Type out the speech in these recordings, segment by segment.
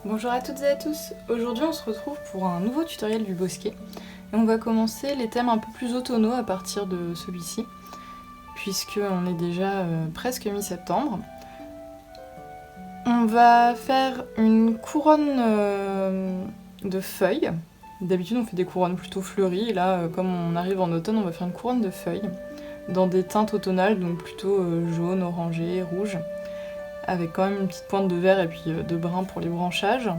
Bonjour à toutes et à tous. Aujourd'hui on se retrouve pour un nouveau tutoriel du Bosquet et on va commencer les thèmes un peu plus automnaux à partir de celui-ci puisque on est déjà presque mi-septembre. On va faire une couronne de feuilles. D'habitude on fait des couronnes plutôt fleuries et là comme on arrive en automne on va faire une couronne de feuilles dans des teintes automnales, donc plutôt jaune, orangé, rouge, avec quand même une petite pointe de vert et puis de brun pour les branchages.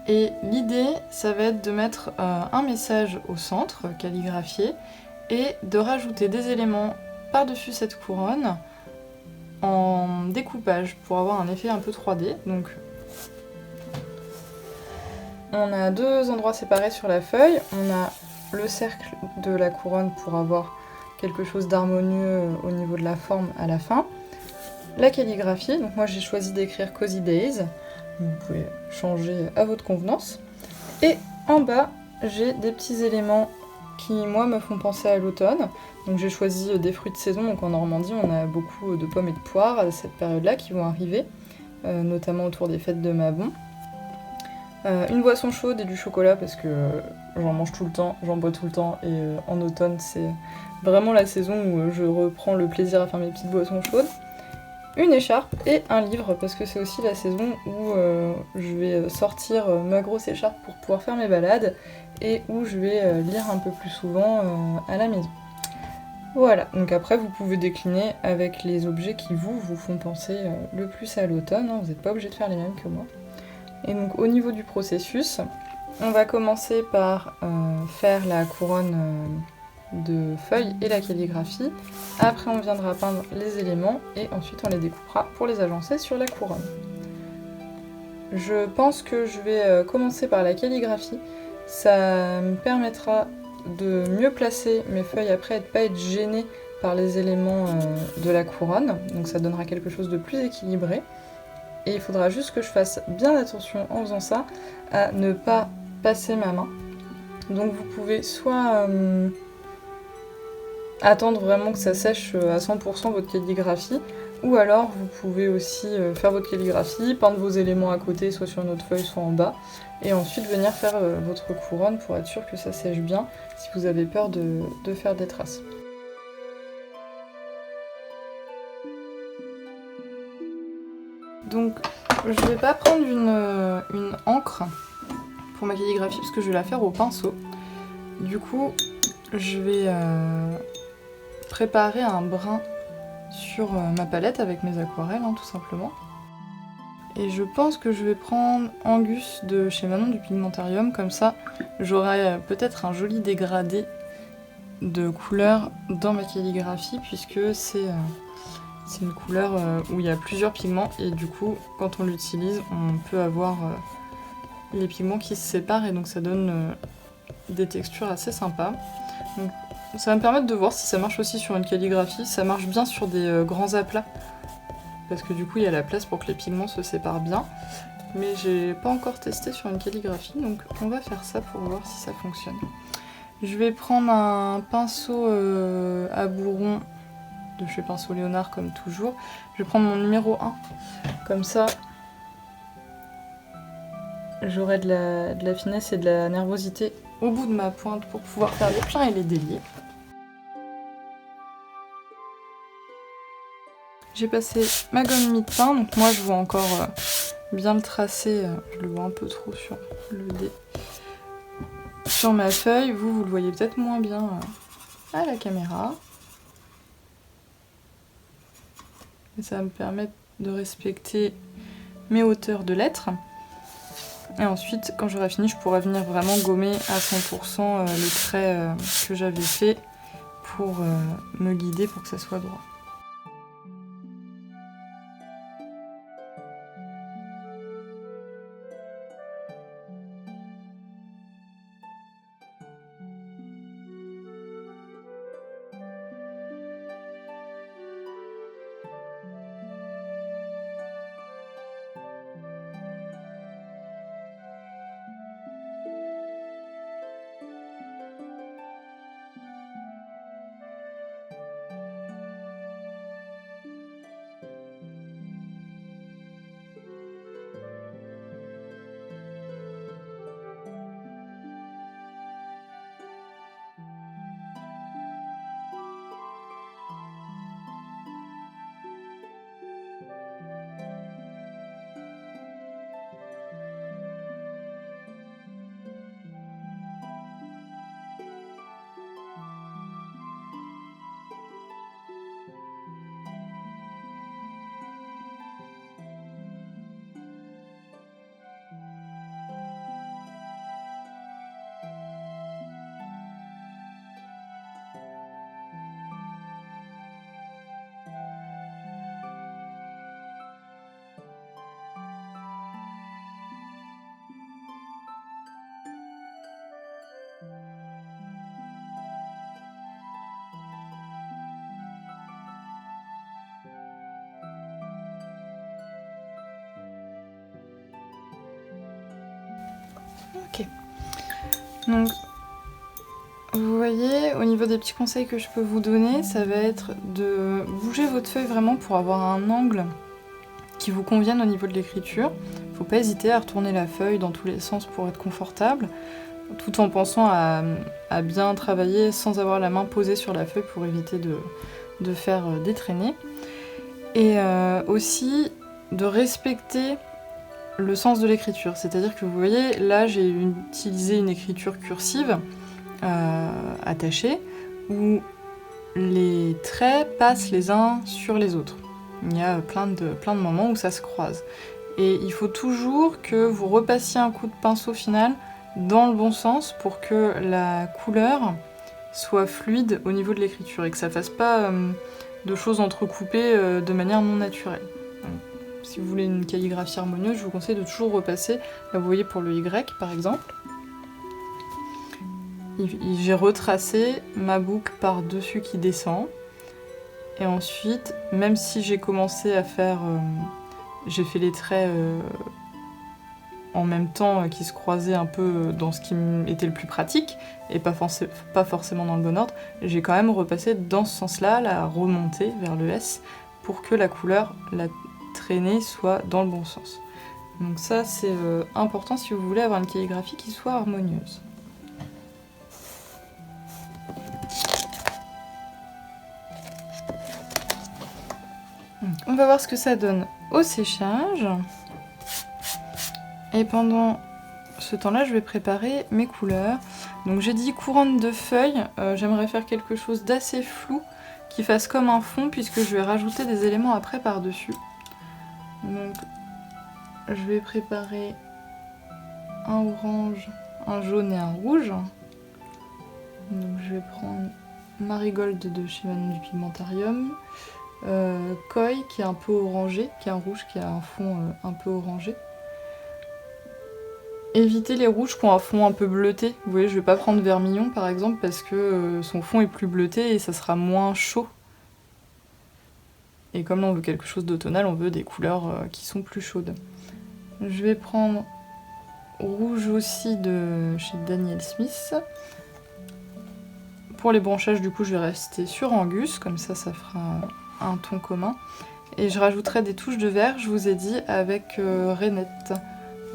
Et l'idée, ça va être de mettre un message au centre, calligraphié, et de rajouter des éléments par-dessus cette couronne en découpage pour avoir un effet un peu 3D. Donc, on a deux endroits séparés sur la feuille. On a le cercle de la couronne pour avoir quelque chose d'harmonieux au niveau de la forme à la fin. La calligraphie, donc moi j'ai choisi d'écrire Cozy Days. Vous pouvez changer à votre convenance. Et en bas, j'ai des petits éléments qui, moi, me font penser à l'automne. Donc j'ai choisi des fruits de saison. Donc en Normandie, on a beaucoup de pommes et de poires à cette période-là qui vont arriver, notamment autour des fêtes de Mabon. Une boisson chaude et du chocolat parce que j'en mange tout le temps, j'en bois tout le temps. Et en automne, c'est vraiment la saison où je reprends le plaisir à faire mes petites boissons chaudes. Une écharpe et un livre parce que c'est aussi la saison où je vais sortir ma grosse écharpe pour pouvoir faire mes balades et où je vais lire un peu plus souvent à la maison. Voilà, donc après vous pouvez décliner avec les objets qui vous font penser le plus à l'automne, hein. Vous n'êtes pas obligé de faire les mêmes que moi. Et donc au niveau du processus, on va commencer par faire la couronne de feuilles et la calligraphie. Après on viendra peindre les éléments et ensuite on les découpera pour les agencer sur la couronne. Je pense que je vais commencer par la calligraphie. Ça me permettra de mieux placer mes feuilles après et de ne pas être gênée par les éléments de la couronne. Donc ça donnera quelque chose de plus équilibré. Et il faudra juste que je fasse bien attention en faisant ça à ne pas passer ma main. Donc vous pouvez soit attendre vraiment que ça sèche à 100% votre calligraphie, ou alors vous pouvez aussi faire votre calligraphie, peindre vos éléments à côté, soit sur une autre feuille, soit en bas, et ensuite venir faire votre couronne pour être sûr que ça sèche bien, si vous avez peur de faire des traces. Donc je vais pas prendre une encre pour ma calligraphie parce que je vais la faire au pinceau. Du coup, je vais préparer un brin sur ma palette avec mes aquarelles, hein, tout simplement. Et je pense que je vais prendre Angus de chez Manon du Pigmentarium, comme ça j'aurai peut-être un joli dégradé de couleurs dans ma calligraphie, puisque c'est une couleur où il y a plusieurs pigments, et du coup quand on l'utilise on peut avoir les pigments qui se séparent, et donc ça donne des textures assez sympas. Donc, ça va me permettre de voir si ça marche aussi sur une calligraphie. Ça marche bien sur des grands aplats, parce que du coup il y a la place pour que les pigments se séparent bien. Mais j'ai pas encore testé sur une calligraphie, donc on va faire ça pour voir si ça fonctionne. Je vais prendre un pinceau à bourron de chez Pinceau Léonard comme toujours. Je vais prendre mon numéro 1, comme ça j'aurai de la finesse et de la nervosité au bout de ma pointe pour pouvoir faire les pleins et les déliés. J'ai passé ma gomme mi-teint, donc moi je vois encore bien le tracé, je le vois un peu trop sur le dé. Sur ma feuille, vous le voyez peut-être moins bien à la caméra. Et ça va me permettre de respecter mes hauteurs de lettres. Et ensuite, quand j'aurai fini, je pourrai venir vraiment gommer à 100% les traits que j'avais fait pour me guider pour que ça soit droit. Ok. Donc, vous voyez, au niveau des petits conseils que je peux vous donner, ça va être de bouger votre feuille vraiment pour avoir un angle qui vous convienne au niveau de l'écriture. Faut pas hésiter à retourner la feuille dans tous les sens pour être confortable, tout en pensant à bien travailler sans avoir la main posée sur la feuille pour éviter de faire des traînées. Et aussi de respecter le sens de l'écriture. C'est-à-dire que vous voyez, là j'ai utilisé une écriture cursive attachée, où les traits passent les uns sur les autres. Il y a plein de moments où ça se croise. Et il faut toujours que vous repassiez un coup de pinceau final dans le bon sens pour que la couleur soit fluide au niveau de l'écriture et que ça fasse pas de choses entrecoupées de manière non naturelle. Donc, si vous voulez une calligraphie harmonieuse, je vous conseille de toujours repasser. Là, vous voyez pour le Y par exemple, j'ai retracé ma boucle par-dessus qui descend. Et ensuite, même si j'ai commencé à faire... j'ai fait les traits en même temps qui se croisaient un peu dans ce qui était le plus pratique, et pas forcément dans le bon ordre, j'ai quand même repassé dans ce sens-là, la remontée vers le S, pour que la couleur, la traînée, soit dans le bon sens. Donc ça, c'est important si vous voulez avoir une calligraphie qui soit harmonieuse. On va voir ce que ça donne au séchage. Et pendant ce temps-là, je vais préparer mes couleurs. Donc j'ai dit couronne de feuilles. J'aimerais faire quelque chose d'assez flou, qui fasse comme un fond, puisque je vais rajouter des éléments après par-dessus. Donc je vais préparer un orange, un jaune et un rouge. Donc je vais prendre Marigold de chez Manon du Pigmentarium. Koi qui est un peu orangé, qui est un rouge qui a un fond un peu orangé. Évitez les rouges qui ont un fond un peu bleuté. Vous voyez, je vais pas prendre vermillon par exemple parce que son fond est plus bleuté et ça sera moins chaud. Et comme là on veut quelque chose d'automnal, on veut des couleurs qui sont plus chaudes. Je vais prendre rouge aussi de chez Daniel Smith. Pour les branchages, du coup, je vais rester sur Angus, comme ça, ça fera un ton commun. Et je rajouterai des touches de vert, je vous ai dit, avec rainette.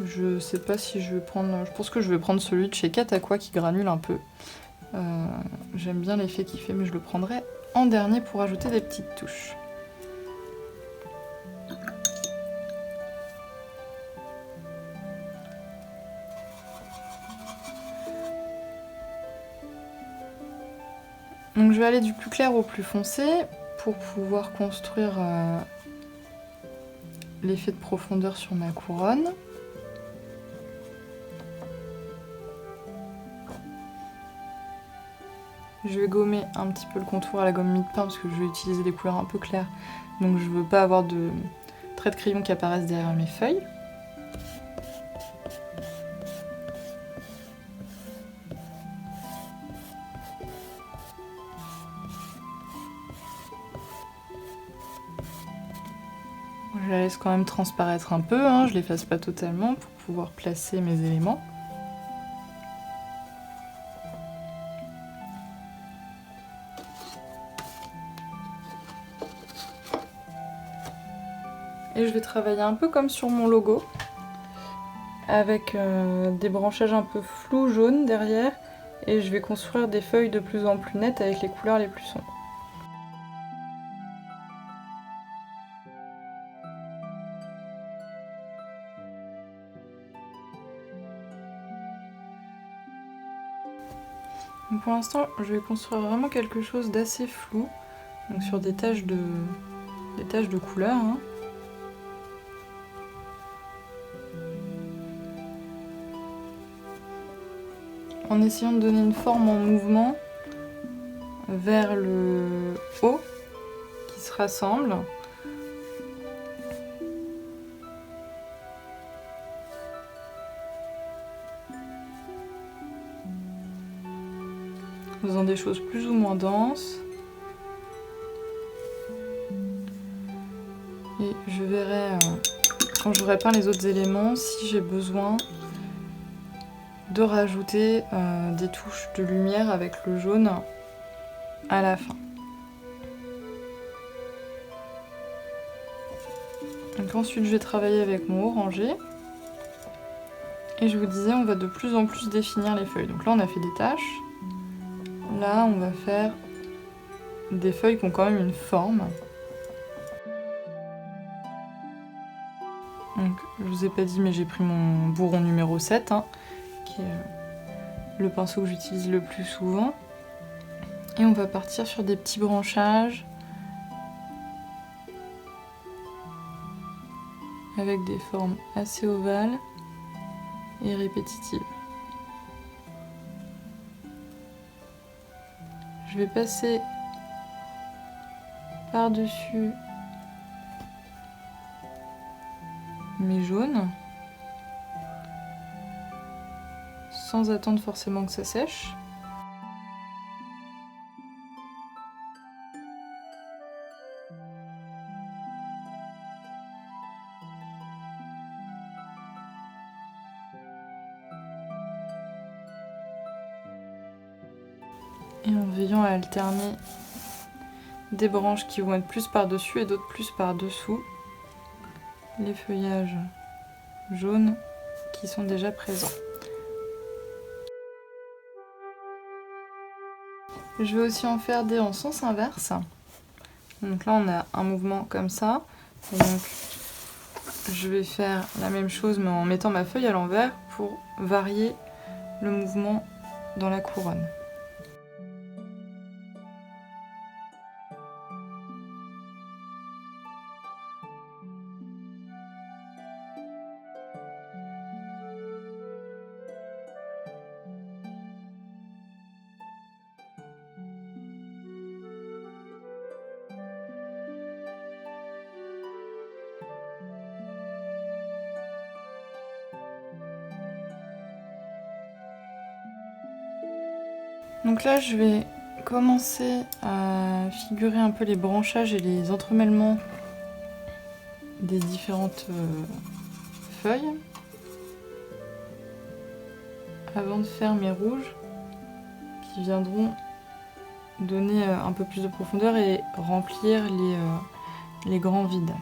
Je sais pas si je vais prendre... Je pense que je vais prendre celui de chez Kat Aqua qui granule un peu. J'aime bien l'effet qu'il fait, mais je le prendrai en dernier pour ajouter des petites touches. Donc je vais aller du plus clair au plus foncé pour pouvoir construire l'effet de profondeur sur ma couronne. Je vais gommer un petit peu le contour à la gomme mie-de-pain parce que je vais utiliser des couleurs un peu claires. Donc je veux pas avoir de traits de crayon qui apparaissent derrière mes feuilles. Je la laisse quand même transparaître un peu, hein, je l'efface pas totalement pour pouvoir placer mes éléments. Et je vais travailler un peu comme sur mon logo, avec des branchages un peu flous jaunes derrière, et je vais construire des feuilles de plus en plus nettes avec les couleurs les plus sombres. Donc pour l'instant, je vais construire vraiment quelque chose d'assez flou, donc sur des taches de couleur. Hein. En essayant de donner une forme en mouvement vers le haut qui se rassemble. En faisant des choses plus ou moins denses. Et je verrai quand j'aurai peint les autres éléments si j'ai besoin de rajouter des touches de lumière avec le jaune à la fin. Donc ensuite je vais travailler avec mon orangé. Et je vous disais, on va de plus en plus définir les feuilles. Donc là on a fait des taches. Là on va faire des feuilles qui ont quand même une forme. Donc je vous ai pas dit mais j'ai pris mon bourron numéro 7, hein, qui est le pinceau que j'utilise le plus souvent. Et on va partir sur des petits branchages avec des formes assez ovales et répétitives. Je vais passer par-dessus mes jaunes sans attendre forcément que ça sèche. Et en veillant à alterner des branches qui vont être plus par-dessus et d'autres plus par-dessous les feuillages jaunes qui sont déjà présents. Je vais aussi en faire des en sens inverse. Donc là on a un mouvement comme ça. Et donc je vais faire la même chose mais en mettant ma feuille à l'envers pour varier le mouvement dans la couronne. Donc là je vais commencer à figurer un peu les branchages et les entremêlements des différentes feuilles avant de faire mes rouges qui viendront donner un peu plus de profondeur et remplir les grands vides.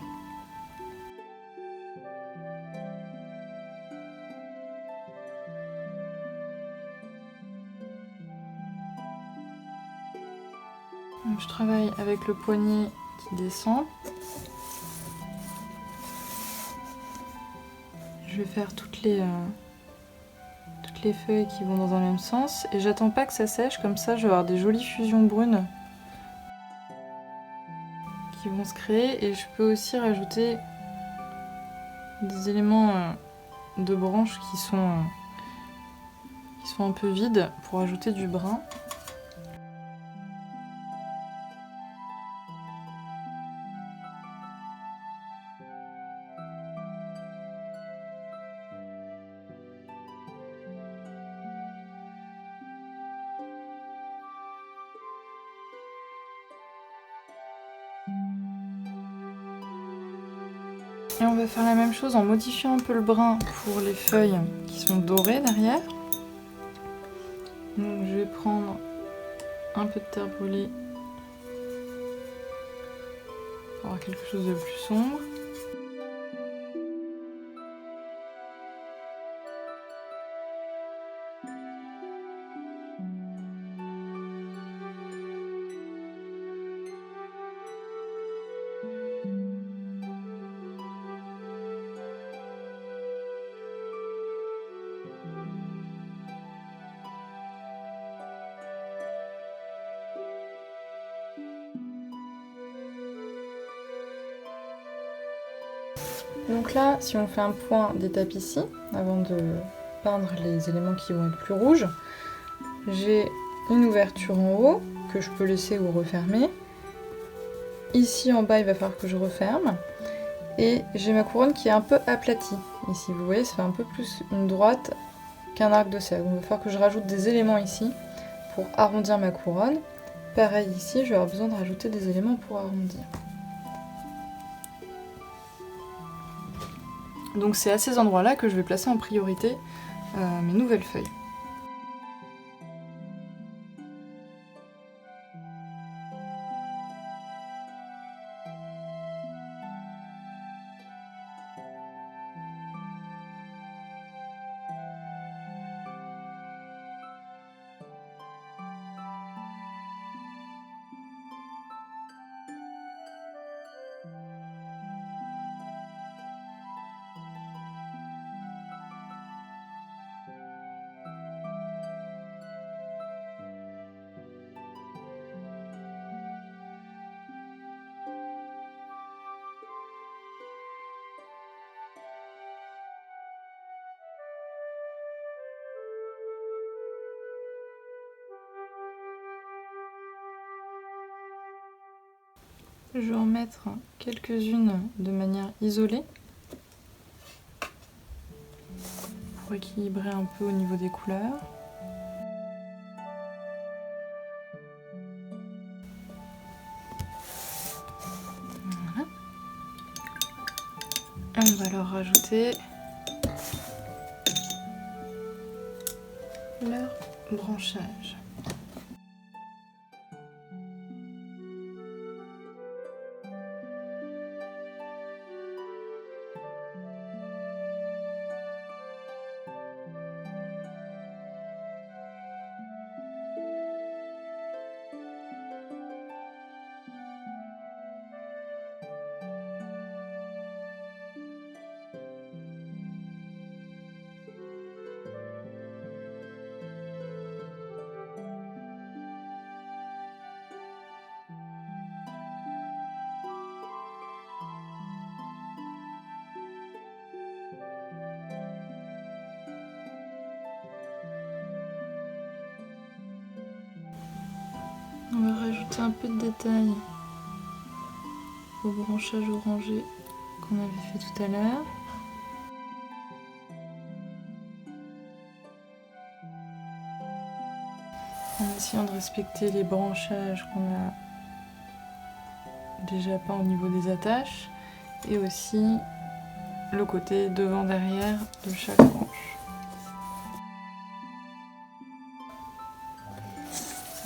Donc je travaille avec le poignet qui descend. Je vais faire toutes les feuilles qui vont dans un même sens et j'attends pas que ça sèche, comme ça je vais avoir des jolies fusions brunes qui vont se créer et je peux aussi rajouter des éléments de branches qui sont un peu vides pour ajouter du brun. Et on va faire la même chose en modifiant un peu le brun pour les feuilles qui sont dorées derrière. Donc je vais prendre un peu de terre brûlée pour avoir quelque chose de plus sombre. Donc là, si on fait un point d'étape ici, avant de peindre les éléments qui vont être plus rouges, j'ai une ouverture en haut que je peux laisser ou refermer. Ici en bas, il va falloir que je referme. Et j'ai ma couronne qui est un peu aplatie. Ici, vous voyez, ça fait un peu plus une droite qu'un arc de cercle. Donc il va falloir que je rajoute des éléments ici pour arrondir ma couronne. Pareil ici, je vais avoir besoin de rajouter des éléments pour arrondir. Donc c'est à ces endroits-là que je vais placer en priorité mes nouvelles feuilles. Je vais en mettre quelques-unes de manière isolée pour équilibrer un peu au niveau des couleurs. Voilà. Et on va leur rajouter leur branchage. On va rajouter un peu de détail au branchage orangé qu'on avait fait tout à l'heure. En essayant de respecter les branchages qu'on a déjà peints au niveau des attaches et aussi le côté devant-derrière de chaque branche.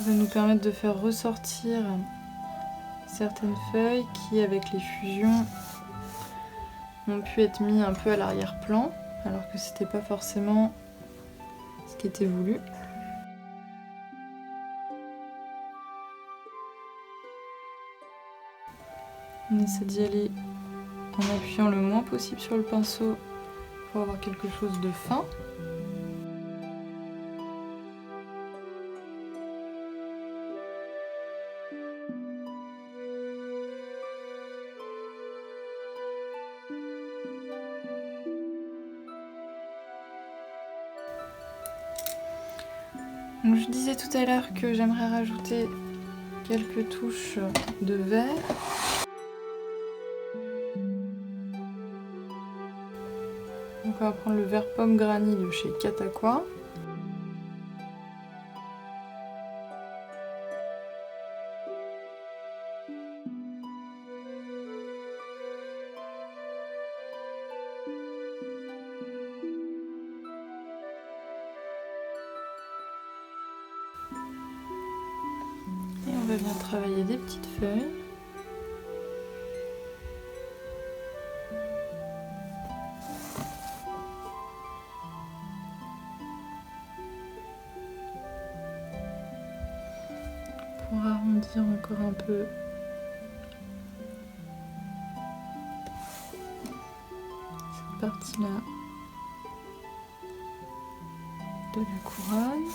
Ça va nous permettre de faire ressortir certaines feuilles qui, avec les fusions, ont pu être mis un peu à l'arrière-plan, alors que c'était pas forcément ce qui était voulu. On essaie d'y aller en appuyant le moins possible sur le pinceau pour avoir quelque chose de fin. Donc je disais tout à l'heure que j'aimerais rajouter quelques touches de vert. Donc on va prendre le vert pomme granny de chez Kataqua. Et on va venir travailler des petites feuilles. Pour arrondir encore un peu cette partie-là de la couronne.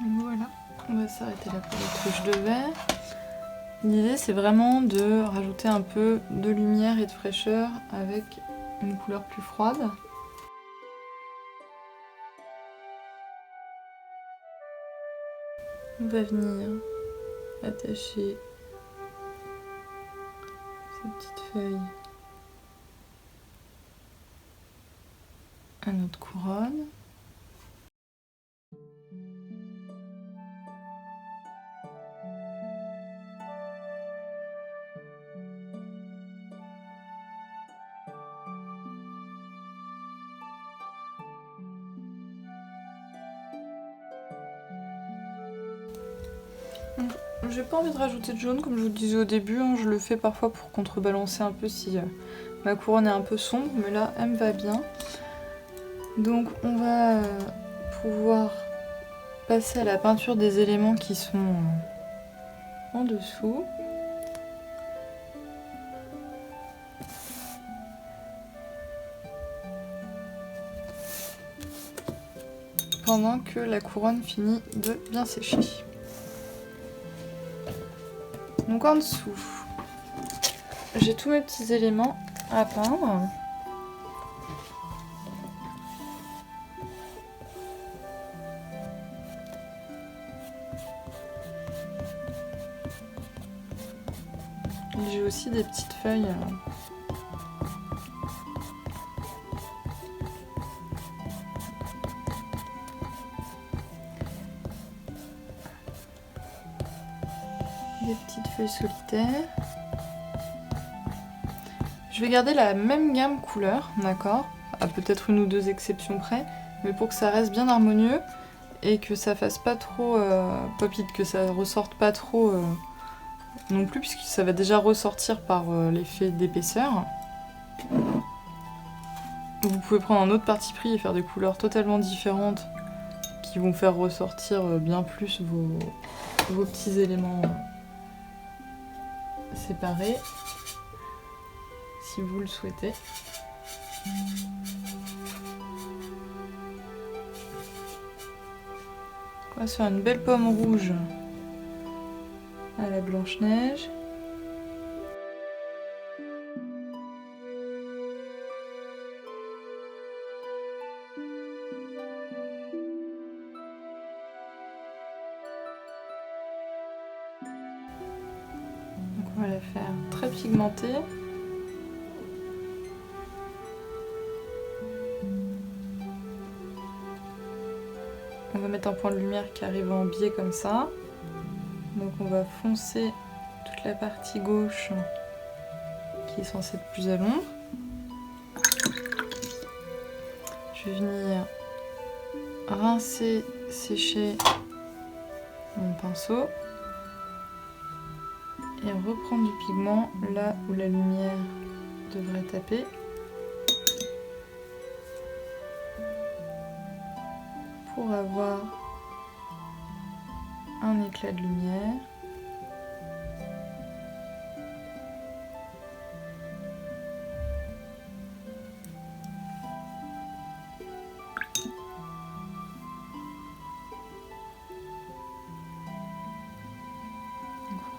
Voilà, on va s'arrêter là pour les touches de vert. L'idée c'est vraiment de rajouter un peu de lumière et de fraîcheur avec une couleur plus froide. On va venir attacher ces petites feuilles à notre couronne. J'ai pas envie de rajouter de jaune comme je vous disais au début, hein. Je le fais parfois pour contrebalancer un peu si ma couronne est un peu sombre, mais là elle me va bien. Donc on va pouvoir passer à la peinture des éléments qui sont en dessous. Pendant que la couronne finit de bien sécher. Donc en dessous, j'ai tous mes petits éléments à peindre. J'ai aussi des petites feuilles solitaires. Je vais garder la même gamme couleur, d'accord, à peut-être une ou deux exceptions près, mais pour que ça reste bien harmonieux et que ça fasse pas trop pop-it, que ça ressorte pas trop non plus, puisque ça va déjà ressortir par l'effet d'épaisseur. Vous pouvez prendre un autre parti pris et faire des couleurs totalement différentes qui vont faire ressortir bien plus vos petits éléments séparés, si vous le souhaitez. On va se faire une belle pomme rouge à la Blanche-Neige. Donc on va la faire très pigmentée. On va mettre un point de lumière qui arrive en biais comme ça. Donc on va foncer toute la partie gauche qui est censée être plus à l'ombre. Je vais venir rincer, sécher mon pinceau et reprendre du pigment là où la lumière devrait taper. Pour avoir un éclat de lumière.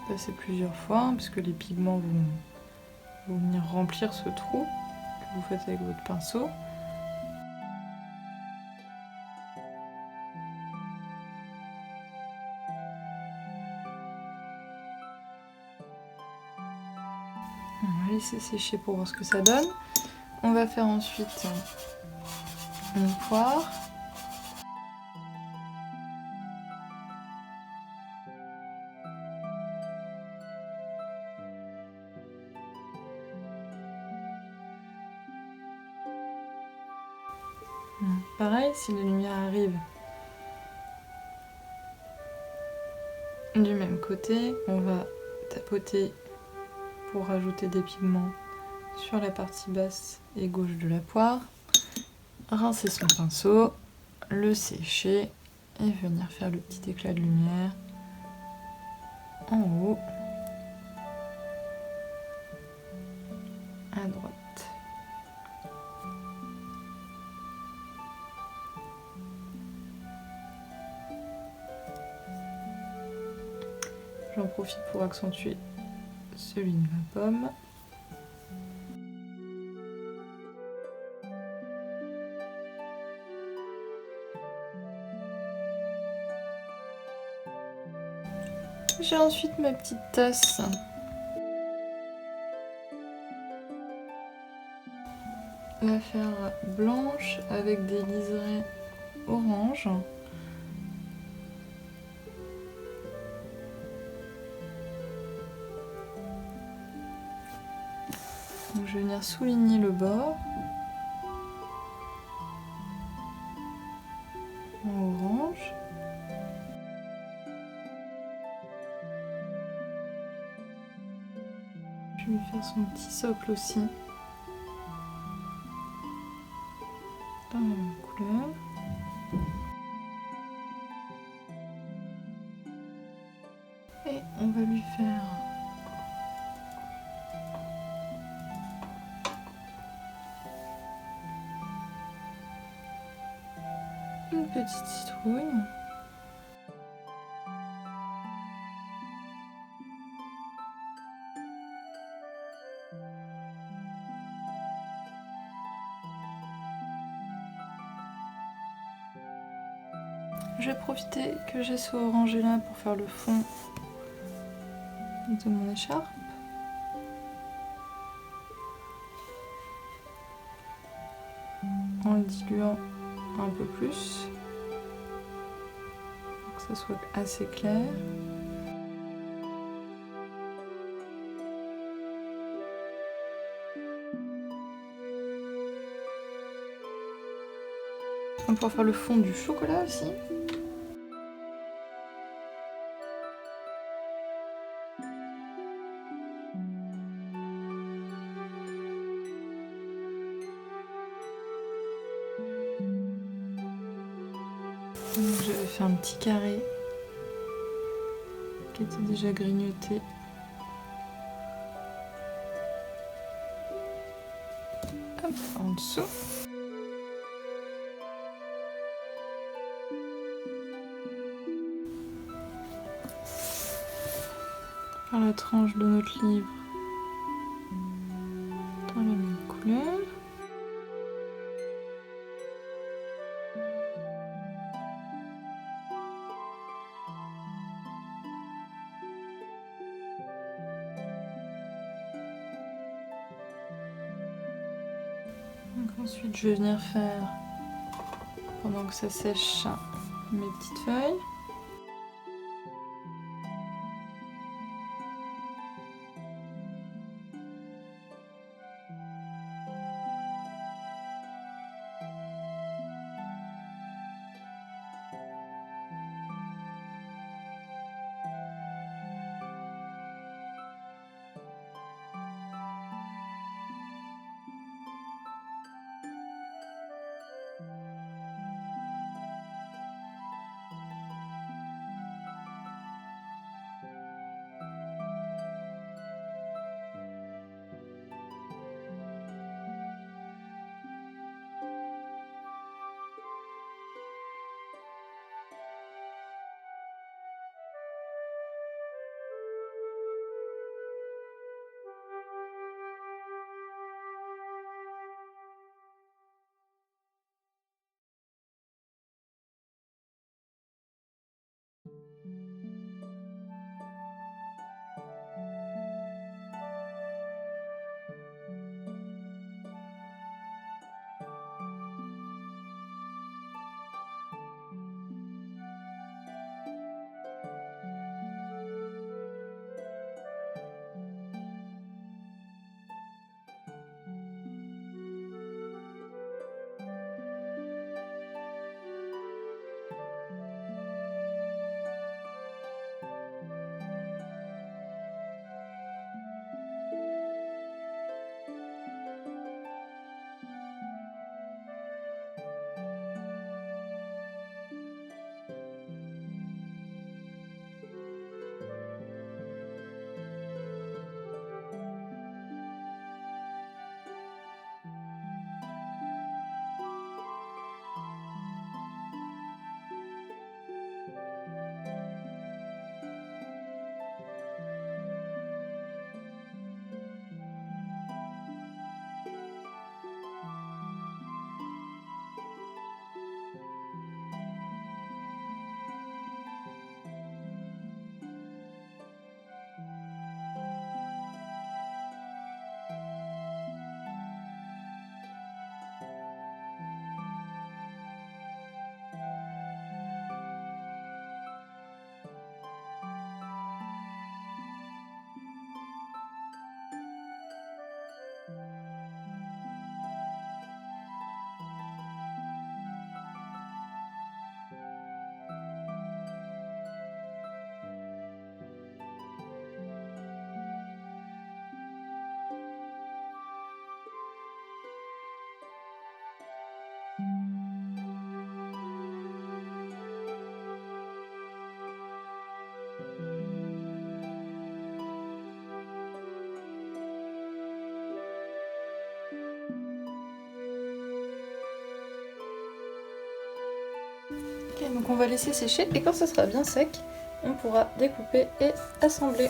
Passer plusieurs fois, hein, puisque les pigments vont venir remplir ce trou que vous faites avec votre pinceau. On va laisser sécher pour voir ce que ça donne. On va faire ensuite une poire. Pareil, si la lumière arrive du même côté, on va tapoter pour rajouter des pigments sur la partie basse et gauche de la poire, rincer son pinceau, le sécher et venir faire le petit éclat de lumière en haut, à droite. J'en profite pour accentuer celui de ma pomme. J'ai ensuite ma petite tasse. La faire blanche avec des liserés orange. Donc je vais venir souligner le bord en orange. Je vais lui faire son petit socle aussi. Dans la même couleur. Et on va lui faire une petite citrouille. Je vais profiter que j'ai ce orangé là pour faire le fond de mon écharpe. En le diluant un peu plus pour que ça soit assez clair. On peut faire le fond du chocolat aussi. Donc j'avais fait un petit carré qui était déjà grignoté. Hop, en dessous. Faire la tranche de notre livre dans la même couleur. Donc ensuite je vais venir faire, pendant que ça sèche, mes petites feuilles. Ok, donc on va laisser sécher et quand ça sera bien sec, on pourra découper et assembler.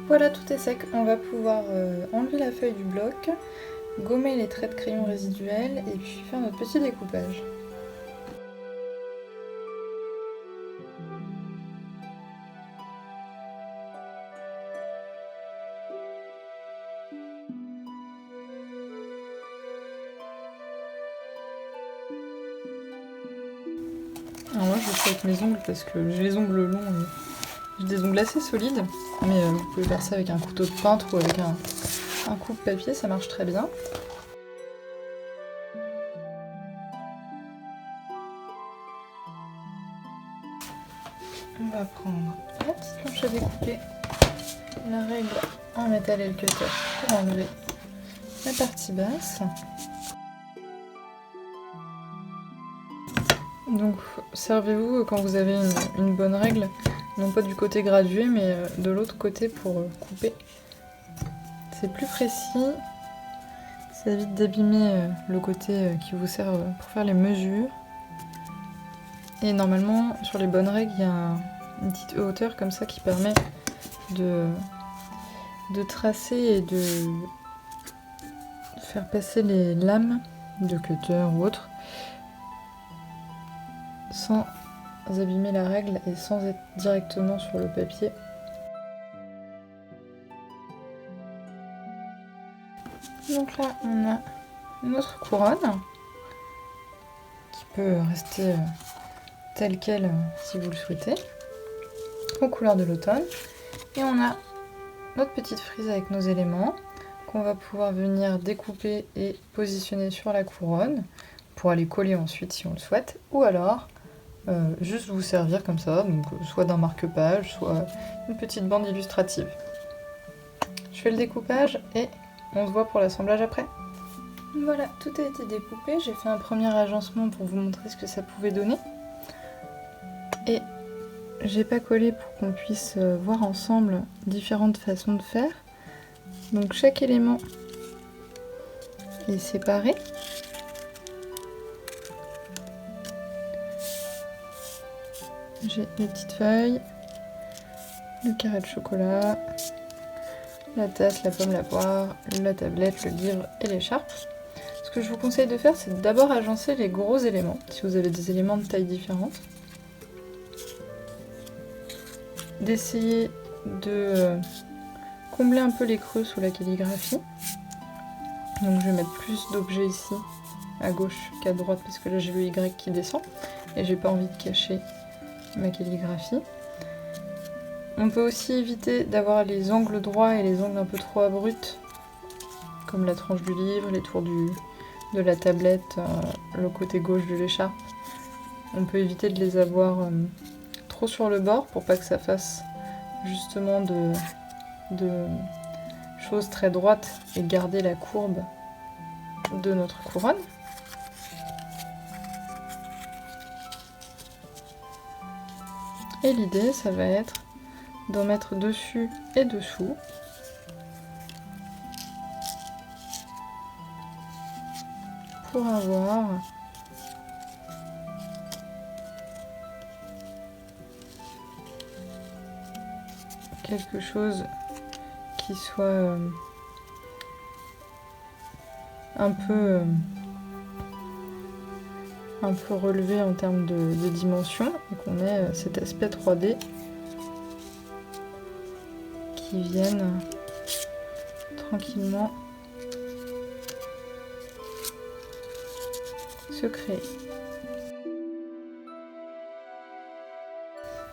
Voilà, tout est sec. On va pouvoir enlever la feuille du bloc, gommer les traits de crayon résiduels et puis faire notre petit découpage. Alors moi je le fais avec mes ongles parce que j'ai les ongles longs et j'ai des ongles assez solides, mais vous pouvez faire ça avec un couteau de peintre ou avec un coupe-papier, ça marche très bien. On va prendre la petite planche à découper, la règle en métal et le cutter pour enlever la partie basse. Donc servez-vous quand vous avez une bonne règle, non pas du côté gradué mais de l'autre côté pour couper. C'est plus précis, ça évite d'abîmer le côté qui vous sert pour faire les mesures. Et normalement sur les bonnes règles il y a une petite hauteur comme ça qui permet de tracer et de faire passer les lames de cutter ou autre sans abîmer la règle et sans être directement sur le papier. Donc là on a notre couronne qui peut rester telle qu'elle si vous le souhaitez, aux couleurs de l'automne. Et on a notre petite frise avec nos éléments qu'on va pouvoir venir découper et positionner sur la couronne pour aller coller ensuite si on le souhaite, ou alors juste vous servir comme ça, donc soit d'un marque-page, soit une petite bande illustrative. Je fais le découpage et on se voit pour l'assemblage après. Voilà, tout a été découpé, j'ai fait un premier agencement pour vous montrer ce que ça pouvait donner. Et j'ai pas collé pour qu'on puisse voir ensemble différentes façons de faire. Donc chaque élément est séparé. J'ai les petites feuilles, le carré de chocolat, la tasse, la pomme, la poire, la tablette, le livre et l'écharpe. Ce que je vous conseille de faire, c'est d'abord agencer les gros éléments, si vous avez des éléments de taille différente. D'essayer de combler un peu les creux sous la calligraphie. Donc je vais mettre plus d'objets ici, à gauche qu'à droite, parce que là j'ai le Y qui descend, et j'ai pas envie de cacher ma calligraphie. On peut aussi éviter d'avoir les angles droits et les angles un peu trop abrupts, comme la tranche du livre, les tours de la tablette, le côté gauche de l'écharpe. On peut éviter de les avoir trop sur le bord pour pas que ça fasse justement de choses très droites et garder la courbe de notre couronne. Et l'idée, ça va être d'en mettre dessus et dessous. Pour avoir quelque chose qui soit un peu relevé en termes de dimension et qu'on ait cet aspect 3D qui vienne tranquillement se créer.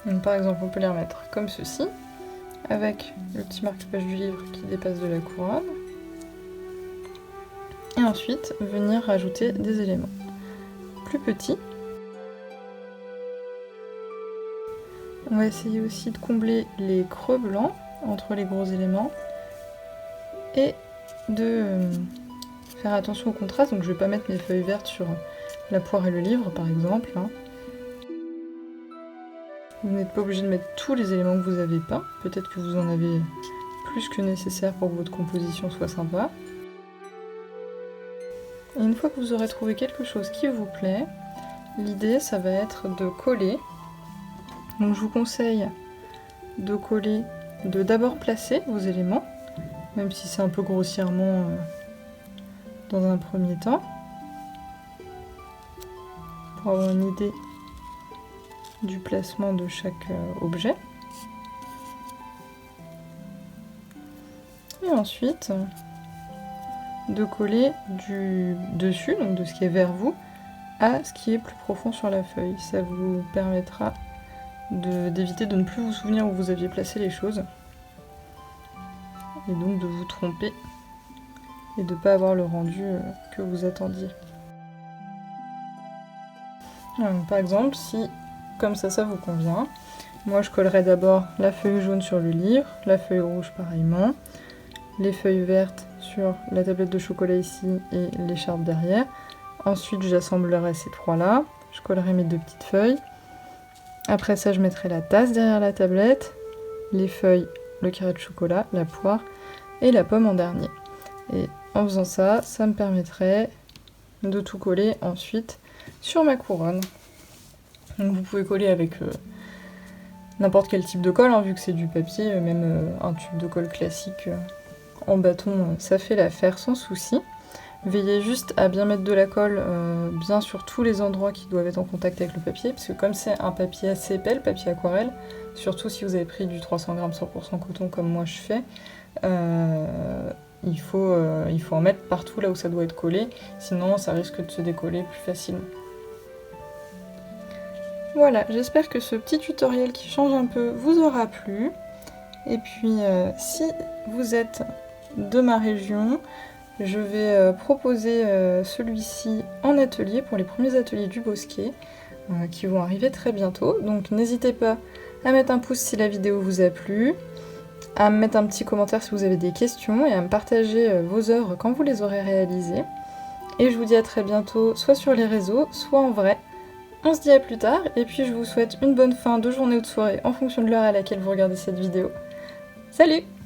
Donc, par exemple, on peut les remettre comme ceci, avec le petit marque-page du livre qui dépasse de la couronne, et ensuite venir rajouter des éléments plus petits. On va essayer aussi de combler les creux blancs entre les gros éléments et de faire attention au contraste. Donc je vais pas mettre mes feuilles vertes sur la poire et le livre par exemple. Vous n'êtes pas obligé de mettre tous les éléments que vous avez peints. Peut-être que vous en avez plus que nécessaire pour que votre composition soit sympa. Et une fois que vous aurez trouvé quelque chose qui vous plaît, l'idée ça va être de coller. Donc je vous conseille de coller, de d'abord placer vos éléments, même si c'est un peu grossièrement dans un premier temps, pour avoir une idée du placement de chaque objet. Et ensuite, de coller du dessus, donc de ce qui est vers vous, à ce qui est plus profond sur la feuille. Ça vous permettra d'éviter de ne plus vous souvenir où vous aviez placé les choses. Et donc de vous tromper et de ne pas avoir le rendu que vous attendiez. Donc, par exemple, si comme ça vous convient, moi je collerai d'abord la feuille jaune sur le livre, la feuille rouge pareillement, les feuilles vertes sur la tablette de chocolat ici et l'écharpe derrière. Ensuite j'assemblerai ces trois là, je collerai mes deux petites feuilles. Après ça je mettrai la tasse derrière la tablette, les feuilles, le carré de chocolat, la poire et la pomme en dernier. Et en faisant ça, ça me permettrait de tout coller ensuite sur ma couronne. Donc vous pouvez coller avec n'importe quel type de colle, hein, vu que c'est du papier, même un tube de colle classique en bâton, ça fait l'affaire sans souci. Veillez juste à bien mettre de la colle bien sur tous les endroits qui doivent être en contact avec le papier, parce que comme c'est un papier assez épais, le papier aquarelle, surtout si vous avez pris du 300 g 100% coton comme moi je fais, il faut en mettre partout là où ça doit être collé, sinon ça risque de se décoller plus facilement. Voilà, j'espère que ce petit tutoriel qui change un peu vous aura plu. Et puis si vous êtes de ma région, je vais proposer celui-ci en atelier pour les premiers ateliers du Bosquet qui vont arriver très bientôt. Donc n'hésitez pas à mettre un pouce si la vidéo vous a plu, à me mettre un petit commentaire si vous avez des questions et à me partager vos œuvres quand vous les aurez réalisées. Et je vous dis à très bientôt, soit sur les réseaux, soit en vrai. On se dit à plus tard, et puis je vous souhaite une bonne fin de journée ou de soirée en fonction de l'heure à laquelle vous regardez cette vidéo. Salut!